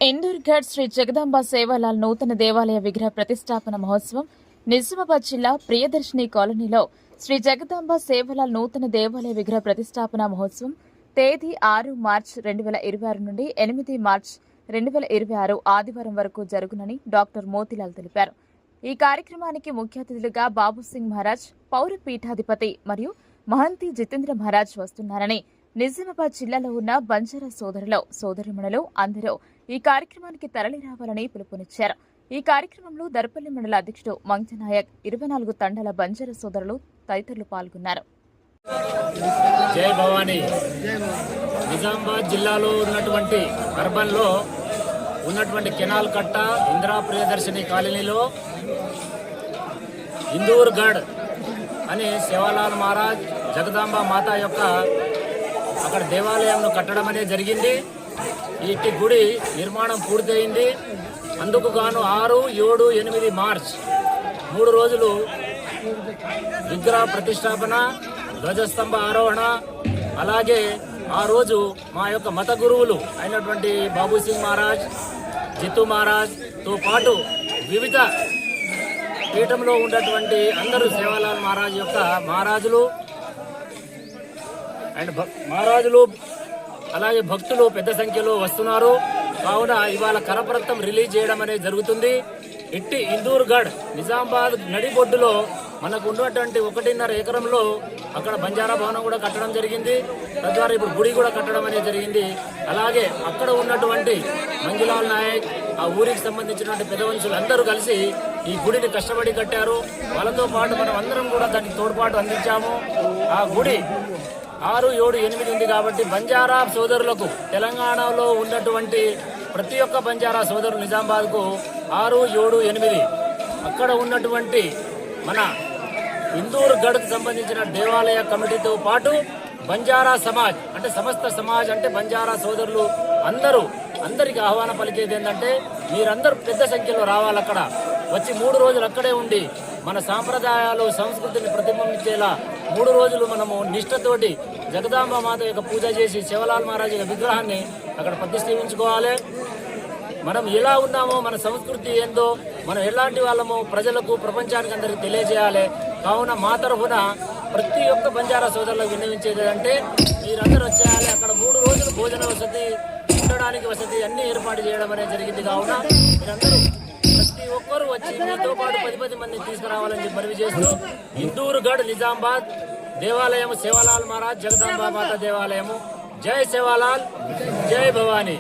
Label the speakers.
Speaker 1: ఇందూర్ఘడ్ శ్రీ జగదాంబ సేవాలాల్ నూతన దేవాలయ విగ్రహ ప్రతిష్టాపన మహోత్సవం నిజామాబాద్ జిల్లా ప్రియదర్శిని కాలనీలో శ్రీ జగదాంబ సేవాలాల్ నూతన దేవాలయ విగ్రహ ప్రతిష్టాపన మహోత్సవం తేదీ 6 మార్చ్ 2026 నుండి 8 మార్చ్ 2026 ఆదివారం వరకు జరుగునని డాక్టర్ మోతీలాల్ తెలిపారు. ఈ కార్యక్రమానికి ముఖ్య అతిథులుగా బాబు సింగ్ మహారాజ్, పౌర పీఠాధిపతి మరియు మహంతి జితేంద్ర మహారాజ్ వస్తున్నారని, నిజామాబాద్ జిల్లాలో ఉన్న బంజారా సోదరులు సోదరిమణులు అందరూ ఈ కార్యక్రమానికి తరలి రావాలని పిలుపునిచ్చారు. ఈ కార్యక్రమంలో దర్పల్లి మండల అధ్యక్షుడు మంగనాయక్, 24 తండాల బంజారా సోదరులు తదితరులు పాల్గొన్నారు.
Speaker 2: జై భవానీ. నిజామాబాద్ జిల్లాలో ఉన్నటువంటి అర్బన్లో ఉన్నటువంటి కెనాల్ కట్ట ఇందిరా ప్రియదర్శిని కాలనీలో ఇందూర్ఘడ్ అని సేవాలాల్ మహారాజ్ జగదాంబ మాత యొక్క అక్కడ దేవాలయంను కట్టడం అనేది జరిగింది. ఈ గుడి నిర్మాణం పూర్తయింది. అందుకు గాను 6, 7, 8 మార్చ్ 3 రోజులు విగ్రహ ప్రతిష్టాపన, ధ్వజస్తంభ ఆరోహణ, అలాగే ఆ రోజు మా యొక్క మత గురువులు అయినటువంటి బాబు సింగ్ మహారాజ్, జిత్తు మహారాజ్తో పాటు వివిధ పీఠంలో ఉన్నటువంటి అందరూ సేవాలాల్ మహారాజ్ యొక్క మహారాజులు అలాగే భక్తులు పెద్ద సంఖ్యలో వస్తున్నారు. కావున ఇవాళ కరపత్రం రిలీజ్ చేయడం అనేది జరుగుతుంది. ఇట్టి ఇందూర్ఘడ్ నిజామాబాద్ నడిబొడ్డులో మనకు ఉన్నటువంటి 1.5 ఎకరంలో అక్కడ బంజారా భవనం కూడా కట్టడం జరిగింది. తద్వారా ఇప్పుడు గుడి కూడా కట్టడం అనేది జరిగింది. అలాగే అక్కడ ఉన్నటువంటి మంజులాల్ నాయక్, ఆ ఊరికి సంబంధించినటువంటి పెద్ద మనుషులు అందరూ కలిసి ఈ గుడిని కష్టపడి కట్టారు. వాళ్ళతో పాటు మనం అందరం కూడా దానికి తోడ్పాటు అందించాము. ఆ గుడి 6, 7, 8 ఉంది కాబట్టి బంజారా సోదరులకు, తెలంగాణలో ఉన్నటువంటి ప్రతి ఒక్క బంజారా సోదరులు నిజామాబాద్కు 6, 7, 8 అక్కడ ఉన్నటువంటి మన ఇందూర్ఘడ్కు సంబంధించిన దేవాలయ కమిటీతో పాటు బంజారా సమాజ్ అంటే సమస్త సమాజ్ అంటే బంజారా సోదరులు అందరికీ ఆహ్వానం పలికేది ఏంటంటే మీరందరూ పెద్ద సంఖ్యలో రావాలి. అక్కడ వచ్చి 3 రోజులు అక్కడే ఉండి మన సాంప్రదాయాలు సంస్కృతిని ప్రతిబింబించేలా 3 రోజులు మనము నిష్ఠతోటి జగదాంబ మాత యొక్క పూజ చేసి సేవాలాల్ మహారాజ్ యొక్క విగ్రహాన్ని అక్కడ ప్రతిష్ఠించుకోవాలి. మనం ఎలా ఉన్నామో, మన సంస్కృతి ఏందో, మనం ఎలాంటి వాళ్ళమో ప్రజలకు, ప్రపంచానికి అందరికీ తెలియజేయాలి. కావున మా తరఫున ప్రతి ఒక్క బంజారా సోదరులకు విన్నవించేది అంటే మీరందరూ వచ్చేయాలి. అక్కడ 3 రోజులు భోజన వసతి, ఉండడానికి వసతి అన్ని ఏర్పాటు చేయడం అనేది జరిగింది. కావున మీరందరూ ప్రతి ఒక్కరూ వచ్చి మీతో పాటు 10 మందిని తీసుకురావాలని చెప్పి మనవి చేస్తూ ఇందూర్ఘడ్ నిజామాబాద్ దేవాలయం సేవాలాల్ మహారాజ్ జగదాంబ మాత దేవాలయము. జై సేవాలాల్, జై భవానీ.